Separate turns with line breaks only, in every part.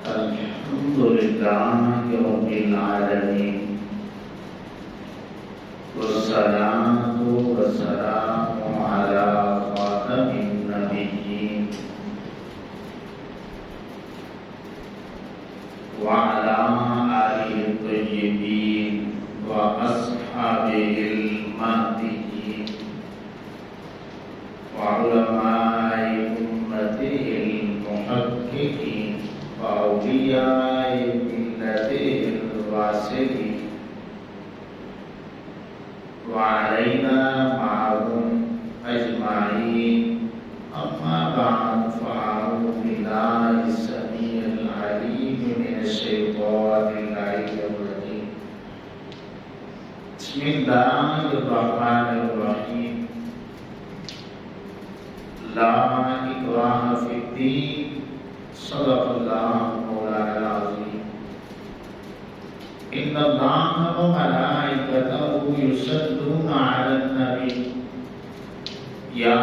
الحمد لله رب العالمين والصلاة والسلام على خاتم النبيين وعلى آله الطيبين وأصحابه المهديين وعلماء أمته المحققين وأولياء ملته الراشدين وعلينا معهم أجمعين. أما بعد فأعوذ بالله السميع العليم من الشيطان اللعين الرجيم. بسم الله الرحمن الرحيم. لا إكراه في الدين. صدق الله مولانا العظيم. إن الله وملائكته يصلون على النبي يا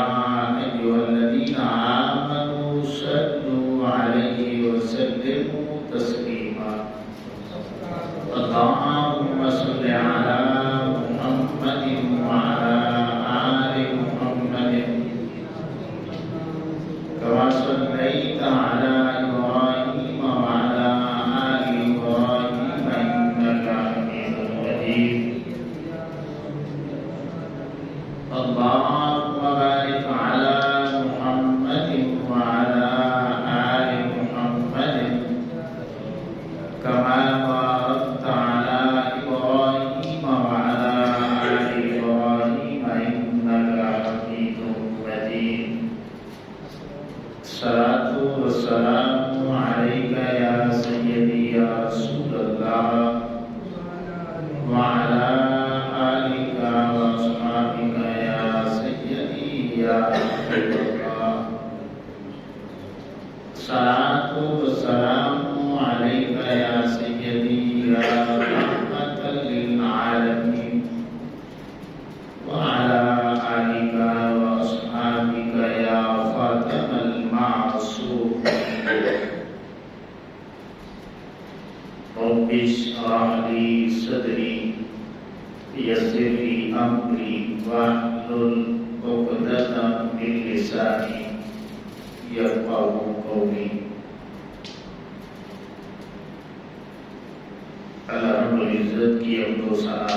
أيها الذين آمنوا صلوا عليه وسلموا تسليما. اللهم صل على محمد وعلى آل محمد كما صليت على إبراهيم وعلى آل إبراهيم إنك حميد مجيد. اللهم بارك على محمد وعلى آل محمد كما باركت على إبراهيم وعلى آل إبراهيم إنك حميد مجيد. الصلاة والسلام عليك يا سيدي يا رسول الله وعلى آلك وأصحابك يا سيدي يا حبيب الله. الصلاة والسلام عليك يا سيدي يا رحمة للعالمين وعلى آلك وأصحابك يا خاتم المعصوم. رب اشرح لي صدري ويسر لي أمري واحلل عقدة من لساني يفقهوا قولي. اللہ رب العزت کی حمد و ثنا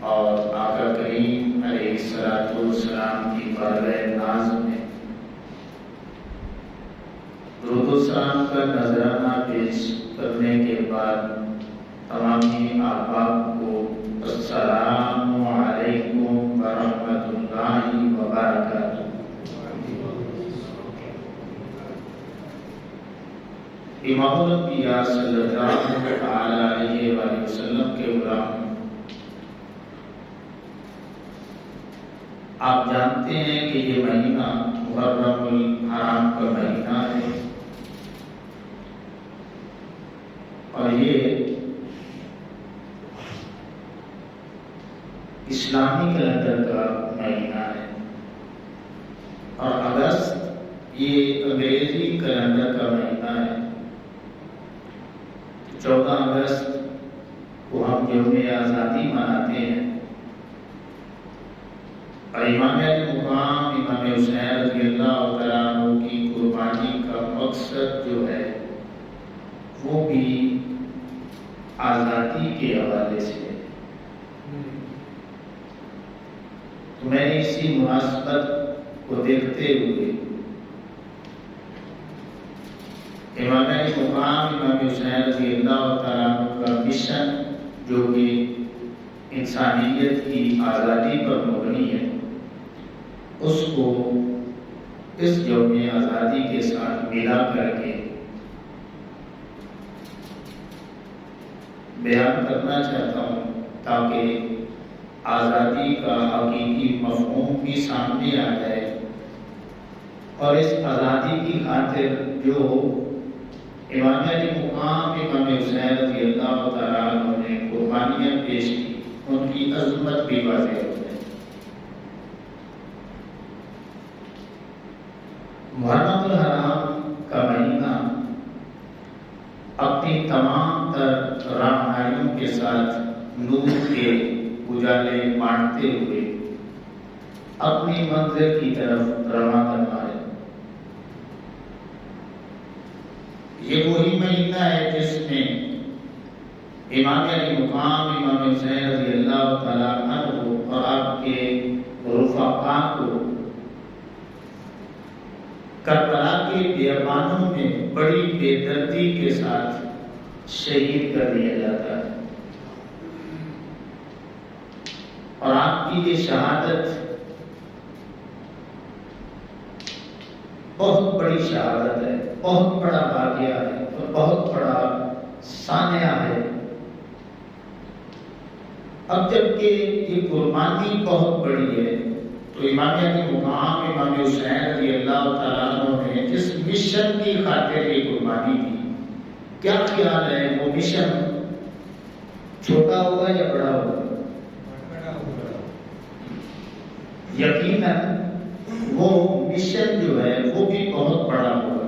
اور آقا کریم علیہ الصلوۃ والسلام کی بارگاہ ناز میں درود و سلام کا نذرانہ پیش کرنے کے بعد تمامی احباب کو السلام علیکم ورحمۃ اللہ وبرکاتہ. امام الانبیاء صلی اللہ تعالی علیہ وآلہ وسلم کے غلام، آپ جانتے ہیں کہ یہ مہینہ محرم الحرام کا مہینہ ہے اور یہ اسلامی کیلنڈر کا مہینہ ہے اور اگست یہ انگریزی کیلنڈر کا مہینہ ہے. 14 اگست کو ہم یوم آزادی مناتے ہیں اور امام علی مقام امام حسین رضی اللہ تعالیٰ عنہ کی قربانی کا مقصد جو ہے وہ بھی آزادی کے حوالے سے ہے. تو میں نے اسی مناسبت کو دیکھتے ہوئے امام علی مقام امام حسین رضی اللہ تعالیٰ عنہ کا مشن جو کہ انسانیت کی آزادی پر مبنی ہے اس کو اس یوم آزادی کے ساتھ ملا کر کے بیان کرنا چاہتا ہوں تاکہ آزادی کا حقیقی مفہوم بھی سامنے آ جائے اور اس آزادی کی خاطر جو امام علی مقام امام حسین رضی اللہ تعالیٰ عنہ نے قربانیاں پیش کی ان کی عظمت بھی واضح ہو جائے. محرم الحرام کا مہینہ تمام تر رہنمائیوں کے ساتھ نور کے اجالے بانٹتے ہوئے اپنی منزل کی طرف روانہ کرنا ہے۔ یہ وہی مہینہ ہے جس میں امام علی مقام امام حسین رضی اللہ تعالیٰ عنہ اور آپ کے رفقاء کو کربلا کے بیابانوں میں بڑی بے دردی کے ساتھ شہید کر دیا جاتا ہے، اور آپ کی یہ شہادت بہت بڑی شہادت ہے، بہت بڑا واقعہ ہے اور بہت بڑا سانحہ ہے۔ اب جب کہ یہ قربانی بہت بڑی ہے تو امام علی مقام امام حسین رضی اللہ تعالیٰ عنہ نے جس مشن کی خاطر یہ قربانی دی، کیا خیال ہے وہ مشن چھوٹا ہوگا یا بڑا ہوگا؟ یقیناً وہ مشن جو ہے وہ بھی بہت بڑا ہوگا۔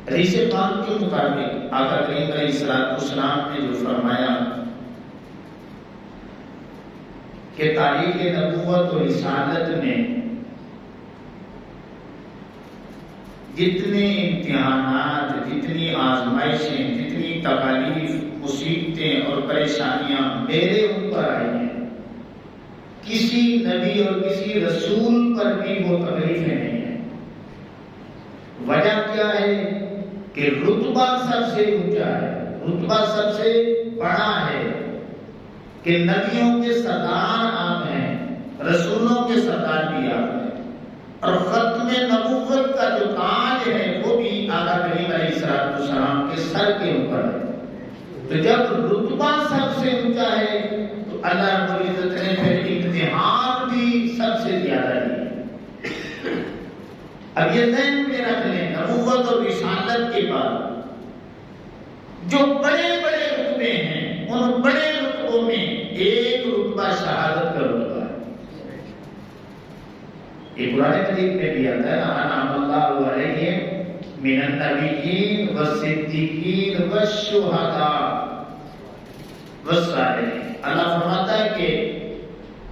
حدیث پاک کے مطابق آقا کریم علیہ السلام نے جو فرمایا کہ تاریخ نبوت اور رسالت میں جتنے امتحانات، جتنی آزمائشیں، جتنی تکالیف، مصیبتیں اور پریشانیاں میرے اوپر آئی ہیں، کسی نبی اور کسی رسول پر بھی وہ تکلیفیں نہیں ہیں۔ وجہ کیا ہے کہ رتبہ سب سے اونچا ہے، رتبہ سب سے بڑا ہے، کہ نبیوں کے سردار آپ ہیں، رسولوں کے سردار بھی آپ ہیں، اور ختم نبوت کا جو تاج ہے وہ بھی آقا کریم علیہ السلام کے سر کے اوپر ہے۔ تو جب رتبہ سب سے اونچا ہے تو اللہ رب العزت نے پھر امتحان بھی سب سے زیادہ دی۔ اب یہ ذہن میں رکھ لیں، نبوت اور رسالت کے بعد جو بڑے بڑے رتبے ہیں، ان بڑے رتبوں میں ایک رتبہ شہادت کا رتبہ ہے۔ یہ قرآن مجید میں بھی آتا ہے، انعم اللہ علیہم من النبیین والصدیقین والشہداء والصالحین۔ اللہ فرماتا ہے کہ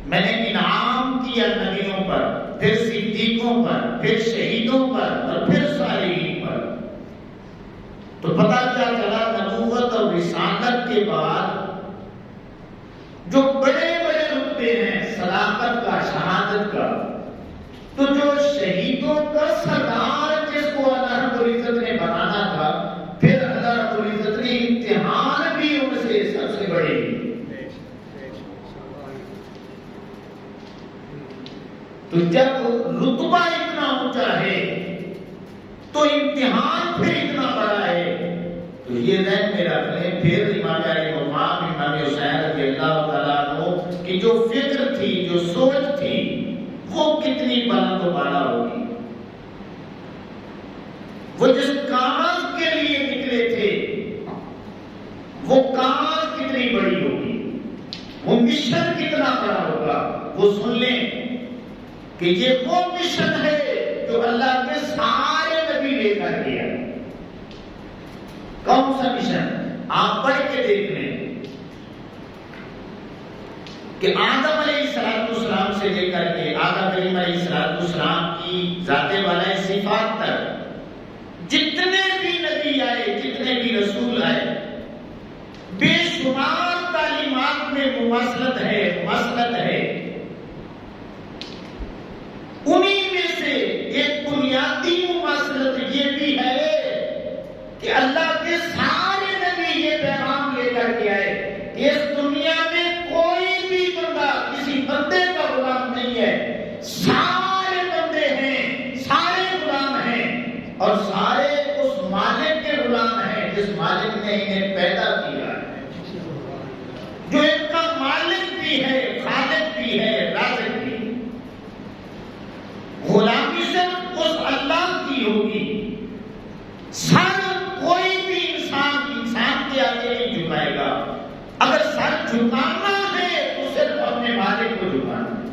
میں نے انعام کیا نبیوں پر، پھر صدیقوں پر، پھر شہیدوں پر اور پھر صالحین پر۔ تو پتہ کیا چلا، نبوت اور رسالت کے بعد جو بڑے بڑے رتبے ہیں صداقت کا، شہادت کا، تو جو شہیدوں کا سردار جس کو اللہ رب العزت نے بنانا تھا، پھر اللہ رب العزت نے امتحان بھی ان سے سب سے بڑے دی۔ تو جب رتبہ اتنا اونچا ہے تو امتحان پھر اتنا بڑا ہے۔ تو یہ ذہن میں رکھ لیں، پھر امام علی مقام امام حسین رضی اللہ تعالیٰ عنہ کی جو فکر تھی، جو سوچ تھی، وہ کتنی بلند و بالا ہوگی۔ وہ جس کاز کے لیے نکلے تھے وہ کاز کتنی بڑی ہوگی، وہ مشن کتنا بڑا ہوگا۔ وہ سن لیں کہ یہ وہ مشن ہے جو اللہ کے سارے نبی لے کر گیا۔ کون سا مشن؟ آپ پڑھ کے دیکھ لیں کہ آدم علیہ السلام سے لے کر کے آقا کریم علیہ السلام کی ذات والا صفات تک جتنے بھی نبی آئے، جتنے بھی رسول آئے، بے شمار تعلیمات میں مماثلت ہے، مسلط ہے۔ انہی میں سے ایک بنیادی مماثلت یہ بھی ہے کہ اللہ کے سارے نبی یہ پیغام لے کر کے آئے کہ اس دنیا میں کوئی بھی بندہ کسی بندے کا غلام نہیں ہے، سارے بندے ہیں، سارے غلام ہیں، اور سارے اس مالک کے غلام ہیں جس مالک نے انہیں پیدا کیا ہے، جو ان کا مالک بھی ہے، خالق بھی ہے، رازق بھی ہے۔ غلامی صرف اس اللہ کی ہوگی۔ سر کوئی بھی انسان کے آگے نہیں جھکائے گا۔ اگر سر جھکانا ہے تو صرف اپنے مالک کو جھکانا ہے۔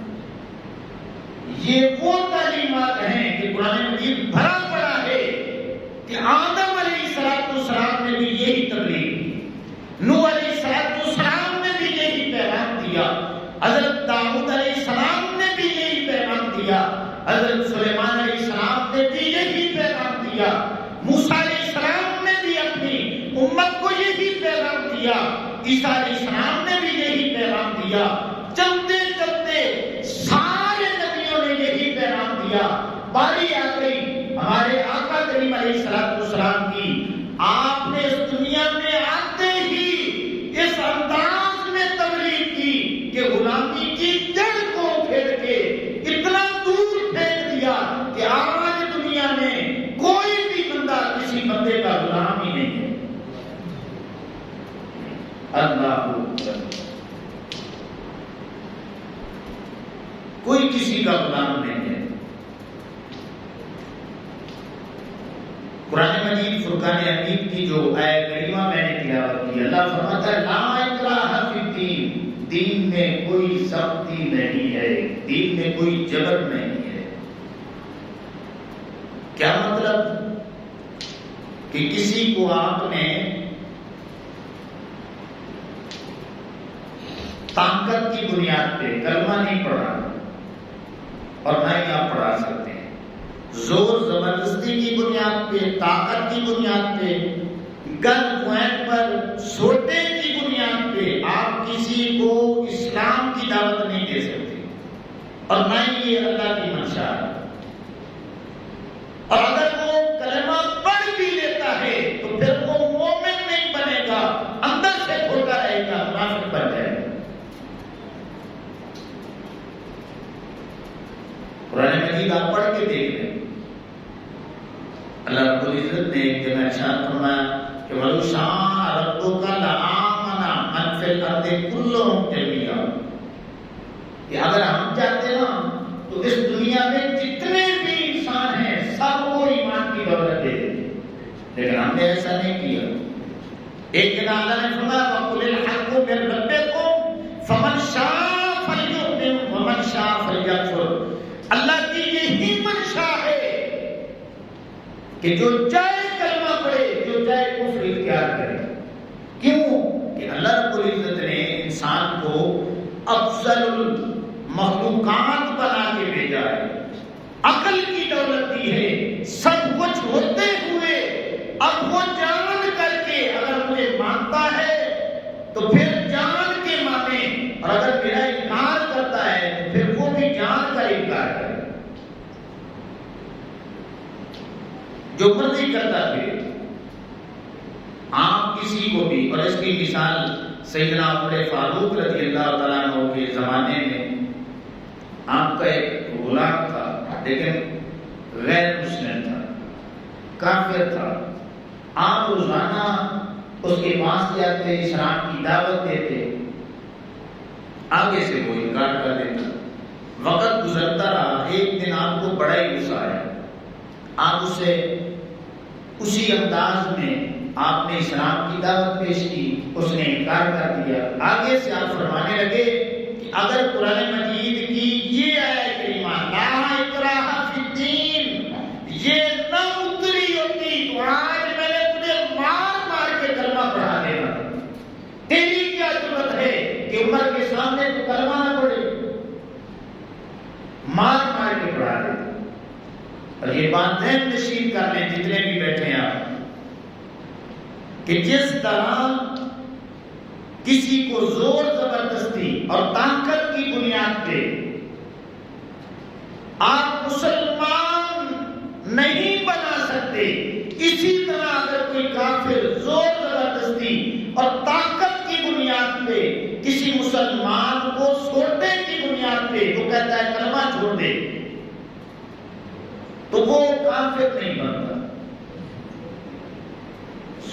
یہ وہ تعلیمات ہیں کہ قرآن مجید بھرا پڑا ہے آدم علیہ السلام نے بھی یہی تبلیغ کی، نوح علیہ السلام نے بھی یہی پیغام دیا، حضرت داؤد علیہ السلام نے بھی یہی پیغام دیا، حضرت سلیمان علیہ السلام نے بھی یہی پیغام دیا، موسیٰ علیہ السلام نے بھی اپنی امت کو یہی پیغام دیا، عیسیٰ علیہ السلام نے بھی یہی پیغام دیا، چلتے چلتے سارے نبیوں نے یہی پیغام دیا۔ باری آ گئی ہمارے آقا کریم علیہ السلام کی، آپ نے اس دنیا میں آتے ہی اس انداز میں تبلیغ کی کہ غلامی کی جڑ کو پھیر کے اتنا دور پھینک دیا کہ آج دنیا میں کوئی بھی بندہ کسی بندے کا غلام ہی نہیں ہے۔ اللہ کوئی کسی کا غلام نہیں ہے۔ قرآن مجید فرقان حمید کی جو آیت کریمہ میں نے تلاوت کی، اللہ فرماتا ہے لا اکراہ فی الدین، دین میں کوئی سختی نہیں ہے، دین میں کوئی جبر نہیں ہے۔ کیا مطلب؟ کہ کسی کو آپ نے طاقت کی بنیاد پہ کلمہ نہیں پڑھا اور نہ ہی آپ پڑھا سکتے ہیں، زور زبردستی کی بنیاد پہ، طاقت کی بنیاد پہ، گن پوائنٹ پر، سوٹے کی بنیاد پہ آپ کسی کو اسلام کی دعوت نہیں دے سکتے، اور نہ ہی یہ اللہ کی منشا ہے۔ اور اگر وہ کلمہ پڑھ بھی لیتا ہے تو پھر وہ مومن نہیں بنے گا، اندر سے کھوٹا رہے گا، منافق بن جائے گا۔ قرآن مجید آپ پڑھ کے دیکھ لیں، اللہ رب العزت نے ایک جگہ ارشاد فرمایا کہ وَلَوْ شَاءَ رَبُّكَ لَآمَنَ مَنْ فِي الْأَرْضِ كُلُّهُمْ جَمِيعًا، کہ اگر ہم چاہتے نا تو اس دنیا میں جتنے بھی انسان ہیں سب کو ایمان کی دولت دے دیتے، لیکن ہم نے ایسا نہیں کیا۔ ایک جگہ اللہ نے فرمایا وَقُلِ الْحَقُّ مِن رَبِّكُمْ فَمَنْ شَاءَ فَلْيُؤْمِنْ وَمَنْ شَاءَ فَلْيَكْفُرْ۔ اللہ کی یہی منشا ہے کہ جو چاہے کلمہ پڑھے، جو چاہے کفر اختیار کرے۔ کیوں؟ کہ اللہ رب العزت نے انسان کو افضل المخلوقات بنا کے بھیجا ہے، عقل کی دولت دی ہے، سب کچھ ہوتے ہوئے اب وہ جان کر کے اگر مجھے مانتا ہے تو پھر جان کے مانے، اور اگر میرا انکار کرتا ہے تو پھر وہ بھی جان کا انکار کرے، جو مرضی کرتا پھر۔ آپ کسی کو بھی، اور اس کی مثال سیدنا عمر فاروق رضی اللہ تعالیٰ عنہ کے زمانے میں آپ کا ایک غلام تھا، لیکن غیر مسلم تھا، کافر تھا۔ آپ روزانہ اس کے پاس جاتے، اسلام کی دعوت دیتے، آگے سے وہ انکار کر دیتا۔ وقت گزرتا رہا، ایک دن آپ کو بڑا ہی غصہ آیا، آپ اسے اسی انداز میں آپ نے اسلام کی دعوت پیش کی، اس نے انکار کر دیا۔ آگے سے آپ فرمانے لگے کہ اگر قرآن مجید کی یہ آیت کریمہ لا اکراہ فی الدین یہ نہ اتری ہوتی تو آج میں نے تجھے مار مار کے کلمہ پڑھا دینا۔ تیری کیا ضرورت ہے کہ عمر کے سامنے تو کلمہ نہ پڑھے، مار مار کے پڑھا دیتا۔ اور یہ بات ذہن نشین کر لیں جتنے بھی بیٹھے ہیں آپ، کہ جس طرح کسی کو زور زبردستی اور طاقت کی بنیاد پہ آپ مسلمان نہیں بنا سکتے، اسی طرح اگر کوئی کافر زور زبردستی اور طاقت کی بنیاد پہ کسی مسلمان کو سوٹے کی بنیاد پہ وہ کہتا ہے کلمہ چھوڑ دے تو وہ کافر نہیں بنتا۔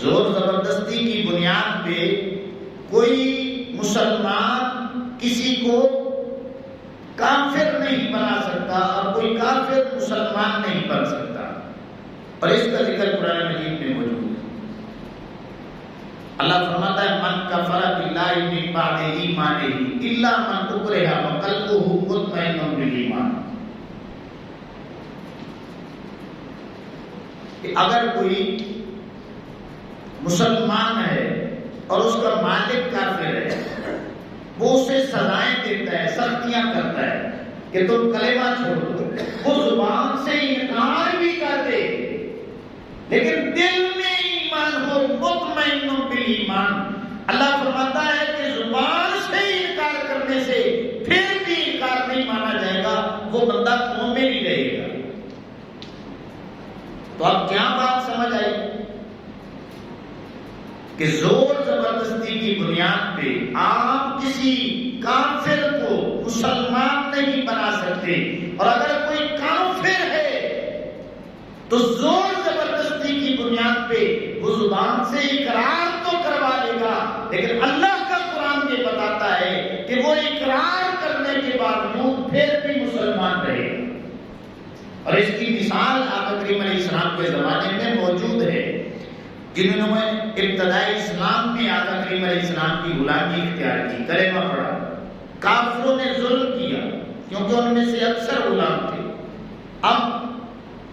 زور زبردستی کی بنیاد پہ کوئی مسلمان کسی کو کافر نہیں بنا سکتا اور کوئی کافر مسلمان نہیں بن سکتا، اور اس کا ذکر قرآن مجید میں موجود ہے۔ اللہ فرماتا ہے من کفر باللہ من بعد ایمانہ الا من اکرہ وقلبہ مطمئن بالایمان۔ کہ اگر کوئی مسلمان ہے اور اس کا مالک کافر ہے، وہ اسے سزائیں دیتا ہے، سختیاں کرتا ہے کہ تم کلمہ چھوڑ دو، وہ زبان سے انکار بھی کر دے لیکن دل میں ایمان ہو، مطمئن بالایمان، اللہ فرماتا ہے کہ زبان سے انکار کرنے سے پھر بھی انکار نہیں مانا جائے گا، وہ بندہ مومن ہی رہے گا۔ تو اب کیا بات سمجھ آئی کہ زور زبردستی کی بنیاد پہ آپ کسی کافر کو مسلمان نہیں بنا سکتے، اور اگر کوئی کافر ہے تو زور زبردستی کی بنیاد پہ وہ زبان سے اقرار تو کروا لے گا، لیکن اللہ کا قرآن یہ بتاتا ہے کہ وہ اقرار کرنے کے باوجود پھر بھی مسلمان رہے گا۔ اور اس کی مثال آقا کریم علیہ السلام کے زمانے میں موجود ہے، جنہوں نے ابتدائی اسلام میں آقا کریم علیہ السلام کی غلامی اختیار کی، کلمہ پڑھا، کافروں نے ظلم کیا کیونکہ ان میں سے اکثر غلام تھے۔ اب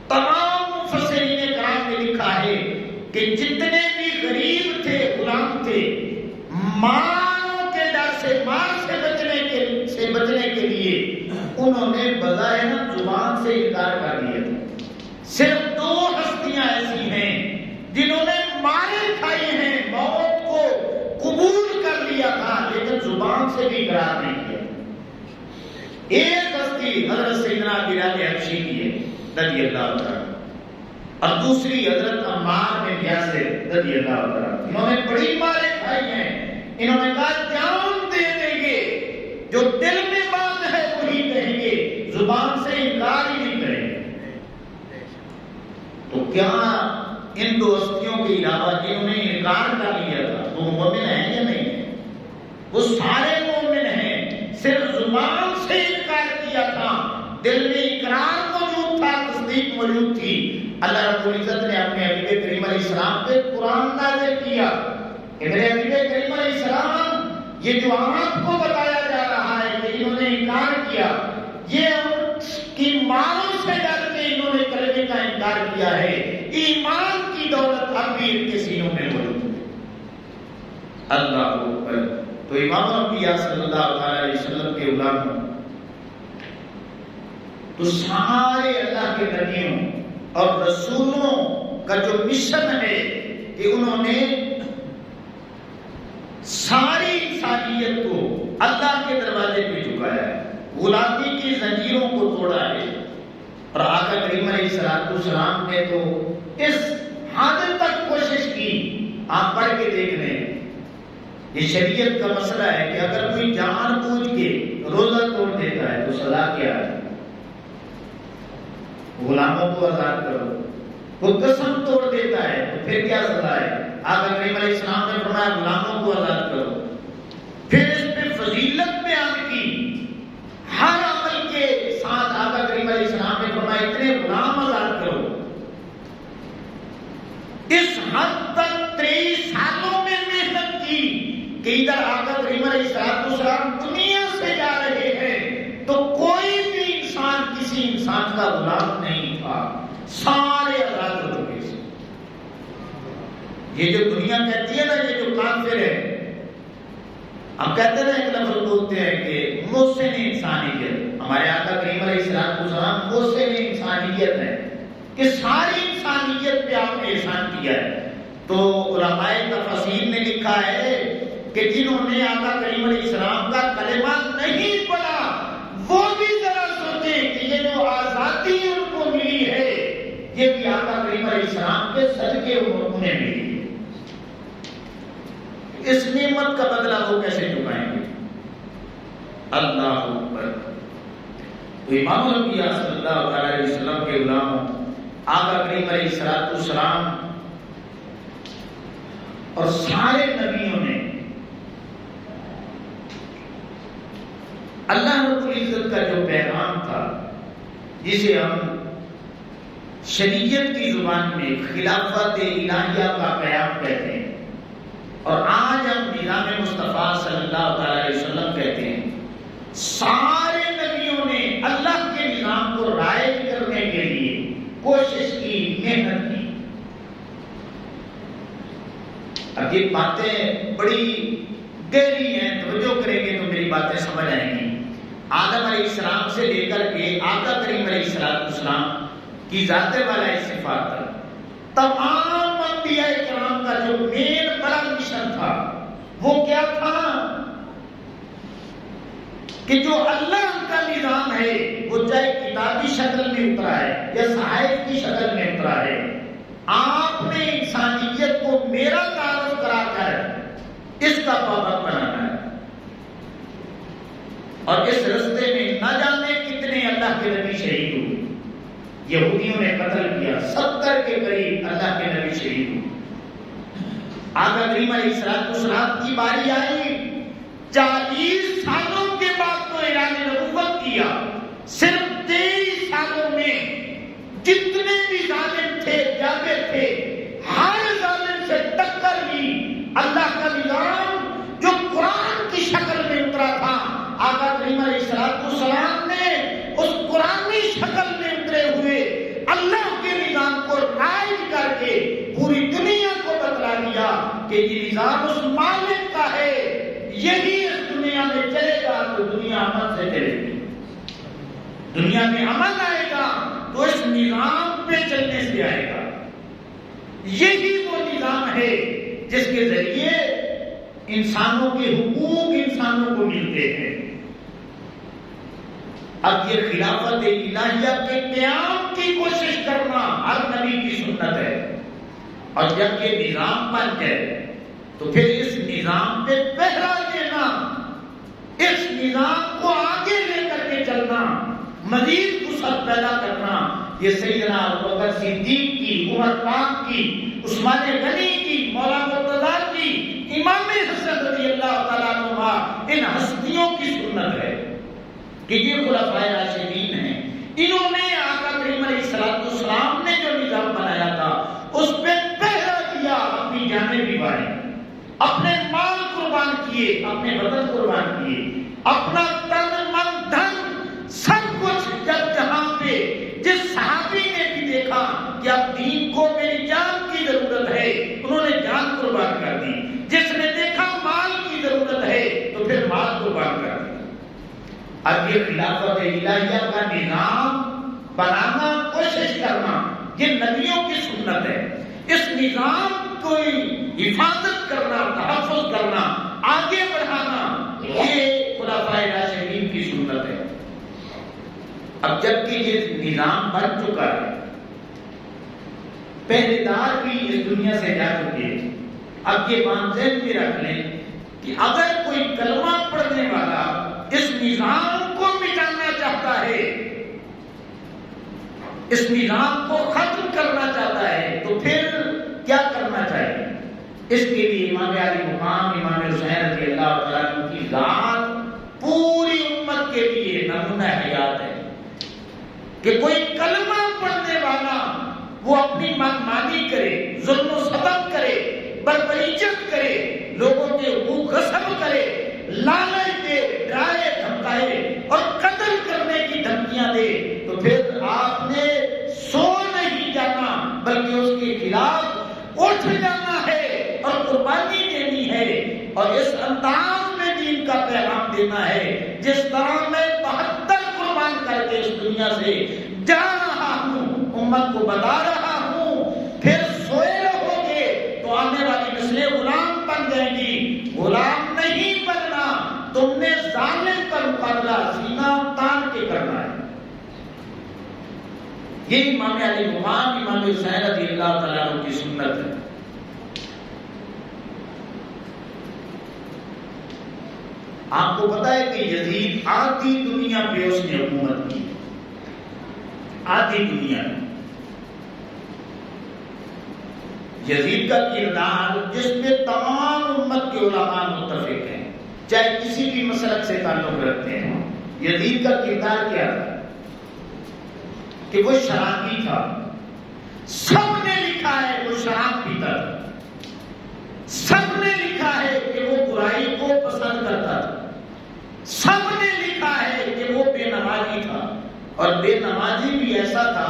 تمام مفسرین کرام نے لکھا ہے کہ جتنے بھی غریب تھے، غلام تھے، ماروں کے ڈر سے، مار سے بچنے کے لیے انہوں نے بظاہر زبان سے انکار کر دیا تھا۔ صرف دو ہستیاں ایسی ہیں جنہوں نے مارے کھائے ہیں، موت کو قبول کر لیا تھا لیکن زبان سے بھی اقرار نہیں کیا۔ ایک ہستی حضرت سیدنا بلال حبشی کی ہے رضی اللہ عنہ، اور دوسری حضرت عمار بن یاسر رضی اللہ عنہ۔ انہوں نے بڑی مارے کھائی ہیں، انہوں نے کہا جان دے دیں گے، جو دل میں بات ہے وہی کہیں گے، زبان سے انکار ہی نہیں کریں گے۔ تو کیا ان دو ہستیوں کے علاوہ جنہوں نے انکار کر لیا تھا وہ مومن ہیں یا نہیں ہیں؟ وہ سارے مومن ہیں، صرف زبان سے انکار کیا تھا، دل میں اقرار موجود تھا، تصدیق موجود تھی۔ اللہ رب العزت نے اپنے حبیب کریم علیہ السلام پہ قرآن نازل کیا کہ میرے حبیب کریم علیہ السلام، یہ جو آپ کو بتایا جا رہا ہے کہ انہوں نے انکار کیا، یہ ان کی ماروں سے ڈر کے انہوں نے کلمے کا انکار کیا ہے، ایمان کی دولت اب بھی ان کے سینوں میں موجود ہے۔ اللہ اکبر۔ تو امام انبیاء صلی اللہ علیہ وسلم کے غلام تو سارے اللہ کے نبیوں اور رسولوں کا جو مشن ہے کہ انہوں نے ساری انسانیت کو اللہ کے دروازے پہ جھکایا ہے، غلامی کی زنجیروں کو توڑا ہے، اور آقا کریم علیہ السلام نے تو اس حد تک کوشش کی، آپ پڑھ کے دیکھ لیں، یہ شریعت کا مسئلہ ہے کہ اگر کوئی جان بوجھ کے روزہ توڑ دیتا ہے تو سزا کیا ہے؟ غلاموں کو آزاد کرو۔ وہ قسم توڑ دیتا ہے تو پھر کیا سزا ہے؟ آقا کریم علیہ السلام نے فرمایا غلاموں کو آزاد کرو۔ پھر اس پہ فضیلت بیان کی، ہر عمل کے ساتھ آقا کریم علیہ السلام نے فرمایا اتنے غلام آزاد کرو۔ اس حد تک 23 سالوں میں محنت کی کہ ادھر آقا کریم علیہ السلام دنیا سے جا رہے ہیں تو کوئی بھی انسان کسی انسان کا غلام نہیں تھا، سارے آزاد ہو چکے تھے۔ یہ جو دنیا کہتی ہے نا، یہ جو کافر ہے، ہم کہتے ہیں ایک لفظ بولتے ہیں کہ محسن انسانیت، ہمارے آقا کریم علیہ السلام محسن انسانیت ہے کہ ساری انسانیت پہ آپ نے احسان کیا ہے۔ تو علماء تفسیر نے لکھا ہے کہ جنہوں نے آقا کریم علیہ السلام کا کلمہ نہیں پڑھا وہ بھی ذرا سوچیں کہ یہ جو آزادی ان کو ملی ہے یہ بھی آقا کریم علیہ السلام کے صدقے انہیں ملی۔ اس نعمت کا بدلہ وہ کیسے چکائیں گے؟ اللہ اکبر۔ تو امام الانبیاء صلی اللہ علیہ وسلم کے غلاموں آقا کریم علیہ السلام اور سارے نبیوں نے اللہ رب العزت کا جو پیغام تھا، جسے ہم شریعت کی زبان میں خلافت الہیہ کا قیام کہتے ہیں، اور آج ہم نظام مصطفیٰ صلی اللہ علیہ وسلم کہتے ہیں، سارے نبیوں نے اللہ کے نظام کو رائج کرنے کے لیے کوشش کی، محنت کی۔ یہ باتیں بڑی گہری ہیں، توجہ کریں گے تو میری باتیں سمجھ آئیں گی۔ آدم علیہ السلام سے لے کر کے آقا کریم علیہ السلام کی ذات والا صفات تک تمام انبیاء کرام کا جو مین بڑا مشن تھا وہ کیا تھا کہ جو اللہ کا نظام ہے وہ چاہے کتابی شکل میں اترا ہے یا صحائف کی شکل میں اترا ہے، آپ نے انسانیت کو میرا تعارف کرا کر اس کا پابند بنانا ہے۔ اور اس رستے میں نہ جانے کتنے اللہ کے نبی شہید ہوئے، یہودیوں نے قتل کیا، 70 کے قریب اللہ کے نبی شہید ہوئے۔ آقا کریم علیہ السلام کی باری آئی، 40 سالوں کے بعد تو اعلان نبوت کیا، صرف 23 سالوں میں جتنے بھی ظالم تھے جابر تھے ہر ظالم سے ٹکر لی۔ اللہ کا نظام جو قرآن کی شکل میں اترا تھا، آقا کریم علیہ السلام نے اس قرآنی شکل میں اترے ہوئے اللہ کے نظام کو رائج کر کے پوری دنیا کو بتلا دیا کہ یہ نظام اس مالک کا ہے، یہی اس دنیا میں چلے گا تو دنیا امن سے چلے گی، دنیا میں امن آئے گا تو اس نظام پہ چلنے سے آئے گا۔ یہی وہ نظام ہے جس کے ذریعے انسانوں کے حقوق انسانوں کو ملتے ہیں۔ اب یہ خلافت الہیہ کے قیام کی کوشش کرنا ہر نبی کی سنت ہے، اور جب یہ نظام بن جائے تو پھر اس نظام پہ پہرا دینا، اس نظام کو آگے لے کر کے چلنا، مزید وسعت پیدا کرنا، یہ سیدنا ابوبکر صدیق کی، عمر پاک کی، عثمان غنی کی، مولا مرتضیٰ کی، امام حسن رضی اللہ تعالیٰ عنہ، ان ہستیوں کی سنت ہے کہ یہ خلفائے راشدین ہیں۔ انہوں نے آقا کریم علیہ السلام نے جو نظام بنایا تھا اس پہ پہرا دیا، اپنی جانیں بھی باری، اپنے مال قربان کیے، اپنے وطن قربان کیے، اپنا تن من دھن سب کچھ۔ جب جہاں پہ جس صحابی نے بھی دیکھا کہ اب دین کو میری جان کی ضرورت ہے، انہوں نے جان قربان کر دی، جس نے دیکھا مال کی ضرورت ہے تو پھر مال قربان کر دی۔ اب یہ خلافت الہیہ کا نظام بنانا، کوشش کرنا، یہ نبیوں کی سنت ہے۔ اس نظام کو حفاظت کرنا، تحفظ کرنا، آگے بڑھانا، یہ خلفائے راشدین کی سنت ہے۔ اب جبکہ یہ نظام بن چکا ہے، پہرے دار بھی اس دنیا سے جا چکے، اب یہ ذہن میں رکھ لیں کہ اگر کوئی کلمہ پڑھنے والا اس نظام کو مٹانا چاہتا ہے، اس نظام کو ختم کرنا چاہتا ہے، تو پھر کیا کرنا چاہیے؟ اس کے لیے امام علی مقام امام حسین رضی اللہ تعالیٰ عنہ کی ذات پوری امت کے لیے نمونہ حیات ہے کہ کوئی کلمہ پڑھنے والا وہ اپنی منمانی کرے، ظلم و ستم کرے، بربریت کرے، لوگوں کے حقوق غصب کرے، لالچ دے، ڈرائے دھمکائے اور قتل کرنے کی دھمکیاں دے، تو پھر آپ نے سو نہیں جانا بلکہ اس کے خلاف اٹھ جانا ہے اور قربانی دینی ہے، اور اس انداز میں دین کا پیغام دینا ہے جس طرح میں 72 قربان کر کے اس دنیا سے جا رہا ہوں، امت کو بتا رہا ہوں۔ پھر سوئے رہو گے تو آنے والی نسلیں غلام بن جائیں گی، غلام نہیں بننا، تم نے ظالم کا مقابلہ سینہ تان کے کرنا ہے۔ یہ امام علی مقام امام حسین رضی اللہ تعالیٰ عنہ کی سنت ہے۔ آپ کو پتا ہے کہ یزید آدھی دنیا پہ اس نے حکومت کی، آدھی دنیا میں۔ یزید کا کردار جس پہ تمام امت کے علماء متفق ہیں، چاہے کسی بھی مسلک سے تعلق رکھتے ہیں، یزید کا کردار کیا تھا کہ وہ شرابی تھا۔ سب نے لکھا ہے وہ شراب پیتا تھا، سب نے لکھا ہے کہ وہ برائی کو پسند کرتا تھا، سب نے لکھا ہے کہ وہ بے نمازی تھا، اور بے نمازی بھی ایسا تھا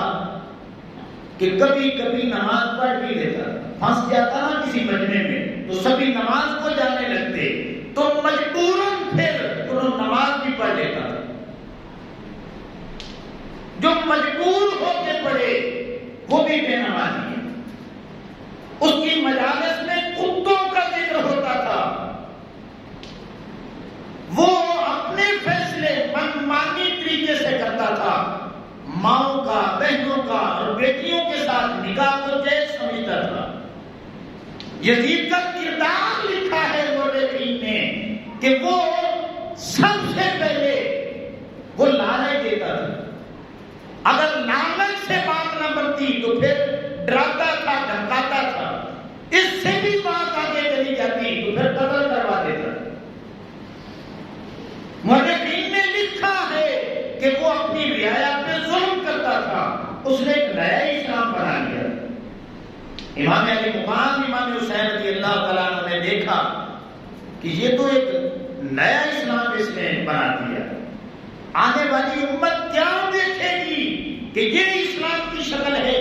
کہ کبھی کبھی نماز پڑھ بھی لیتا، پھنس جاتا نا کسی مجمع میں تو سبھی نماز کو جانے لگتے، تو مجبوراً پھر انہوں نماز بھی پڑھ لیتا تھا۔ جو مجبور ہو کے پڑھے وہ بھی بے نمازی ہے۔ اس کی مجالس میں کتوں کا ذکر ہوتا تھا، وہ اپنے فیصلے منمانی طریقے سے کرتا تھا، ماؤں کا، بہنوں کا اور بیٹیوں کے ساتھ نکاح کو جائز سمجھتا تھا۔ یزید کا کردار لکھا ہے مورخین نے کہ وہ سب سے پہلے وہ لالچ دیتا تھا، اگر لالچ سے بات نہ بنتی تو پھر ڈراتا تھا، دھمکاتا تھا، اس سے بھی بات آگے چلی جاتی تو پھر قتل کروا دیتا تھا۔ مورخین نے لکھا ہے کہ وہ اپنی رعایا پہ ظلم کرتا تھا، اس نے ایک نیا اسلام بنا لیا۔ امام علی مقام امام حسین رضی اللہ تعالیٰ عنہ نے دیکھا کہ یہ تو ایک نیا اسلام اس نے بنا دیا، آنے والی امت کیا دیکھے گی کہ یہ اسلام کی شکل ہے،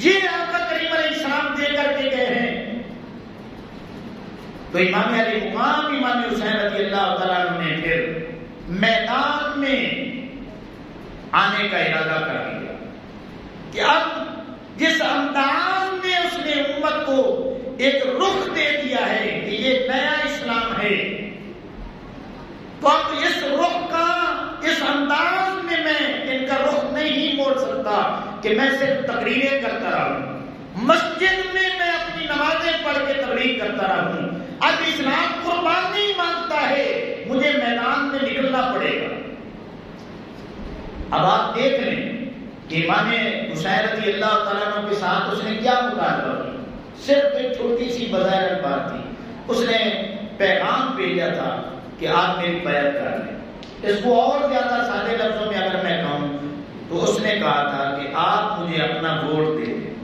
یہ آقا کریم علیہ السلام دے کر کے گئے ہیں۔ تو امام علی مقام امام حسین رضی اللہ تعالیٰ عنہ نے پھر میدان میں آنے کا ارادہ کر لیا کہ اب جس انداز میں اس نے امت کو ایک رخ دے دیا ہے کہ یہ نیا اسلام ہے، تو اب اس رخ کا، اس انداز میں ان کا رخ نہیں موڑ سکتا کہ میں صرف تقریریں کرتا رہوں، مسجد میں میں اپنی نمازیں پڑھ کے تقریر کرتا رہوں۔ اب اسلام قربانی مانگتا ہے، مجھے میدان میں نکلنا پڑے گا۔ اب آپ دیکھ لیں کہ امام حسین رضی اللہ تعالیٰ عنہ کے ساتھ اس نے کیا مطالبہ کیا، صرف ایک چھوٹی سی بظاہر بات تھی، اس نے پیغام بھیجا تھا کہ آپ میری بیعت کر لیں۔ اس کو اور زیادہ سادے لفظوں میں اگر میں کہوں تو اس نے کہا تھا کہ آپ مجھے اپنا ووٹ دے دیں،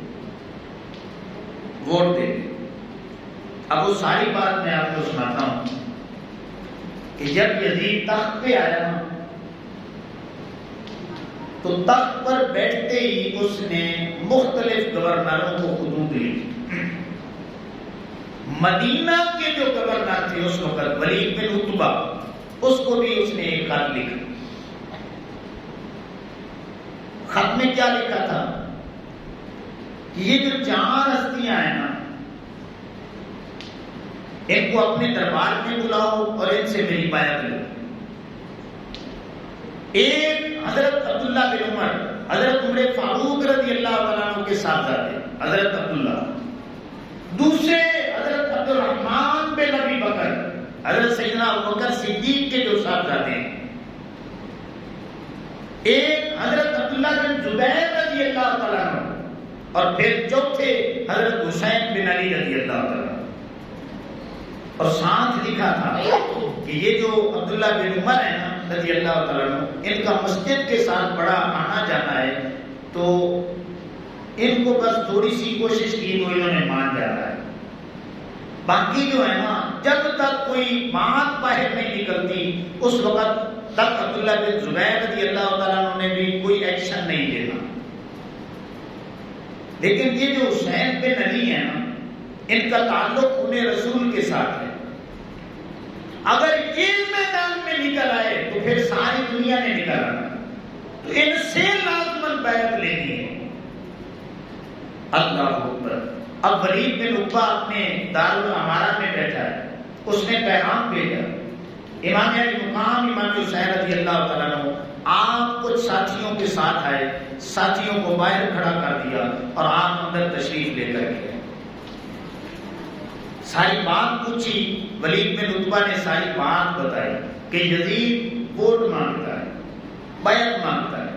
ووٹ دے دیں۔ اب وہ ساری بات میں آپ کو سناتا ہوں کہ جب یزید تخت پہ آیا نا تو تخت پر بیٹھتے ہی اس نے مختلف گورنروں کو خطوط لکھے۔ مدینہ کے جو گورنر تھے اس وقت ولید بن عتبہ، اس کو بھی اس نے ایک خط لکھا۔ خط میں کیا لکھا تھا کہ یہ جو چار ہستیاں ہیں نا، ان کو اپنے دربار میں بلاؤ اور ان سے میری بیعت لو۔ ایک حضرت عبداللہ بن عمر، حضرت عمر فاروق رضی اللہ تعالیٰ عنہ کے صاحبزادے حضرت عبداللہ، دوسرے حضرت عبد الرحمن بن ابی بکر، حضرت سیدنا ابوبکر صدیق کے جو صاحبزادے ہیں، ایک حضرت عبداللہ بن زبیر رضی اللہ تعالیٰ عنہ، اور پھر چوتھے حضرت حسین بن علی رضی اللہ تعالیٰ عنہ۔ اور ساتھ لکھا تھا کہ یہ جو عبداللہ بن عمر ہے نا رضی اللہ تعالیٰ عنہ، ان کا مسجد کے ساتھ بڑا آنا جانا ہے، تو ان کو بس تھوڑی سی کوشش کی تو انہوں نے مان جانا ہے، باقی جو ہے نا جب تک کوئی بات باہر نہیں نکلتی اس وقت تک عبداللہ بن زبیر رضی اللہ تعالیٰ عنہ نے بھی کوئی ایکشن نہیں لینا۔ لیکن یہ جو حسین بن علی ہے نا، ان کا تعلق انہیں رسول کے ساتھ ہے، اگر یہ میدان میں نکل آئے تو پھر ساری دنیا نے نکل آنا، تو ان سے لازماً بیعت لینی ہے۔ اللہ اکبر۔ اب ولید بن عتبہ اپنے دارالامارہ میں بیٹھا ہے، اس نے پیغام بھیجا، امام علی مقام امام حسین رضی اللہ تعالیٰ عنہ آپ کچھ ساتھیوں کے ساتھ آئے، ساتھیوں کو باہر کھڑا کر دیا اور آپ اندر تشریف لے کر گئے۔ ساری بات پوچھی، ولید بن عتبہ نے ساری بات بتائی کہ یزید ووٹ مانگتا ہے، بیعت مانگتا ہے،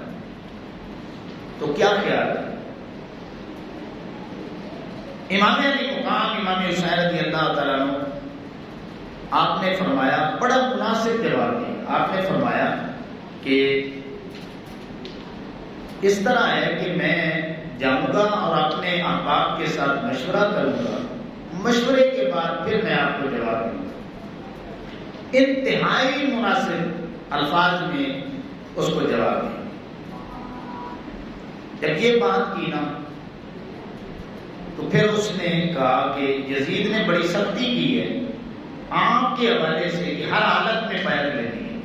تو کیا خیال ہے؟ امام علی مقام امام حسین رضی اللہ تعالیٰ عنہ آپ نے فرمایا، بڑا مناسب جواب دیا، آپ نے فرمایا کہ اس طرح ہے کہ میں جاؤں گا اور اپنے احباب کے ساتھ مشورہ کروں گا، مشورے کے بعد پھر میں آپ کو جواب دوں گا۔ انتہائی مناسب الفاظ میں اس کو جواب دیا۔ جب یہ بات کی نا تو پھر اس نے کہا کہ یزید نے بڑی سختی کی ہے آپ کے حوالے سے کہ ہر حالت میں بیعت لینی ہے،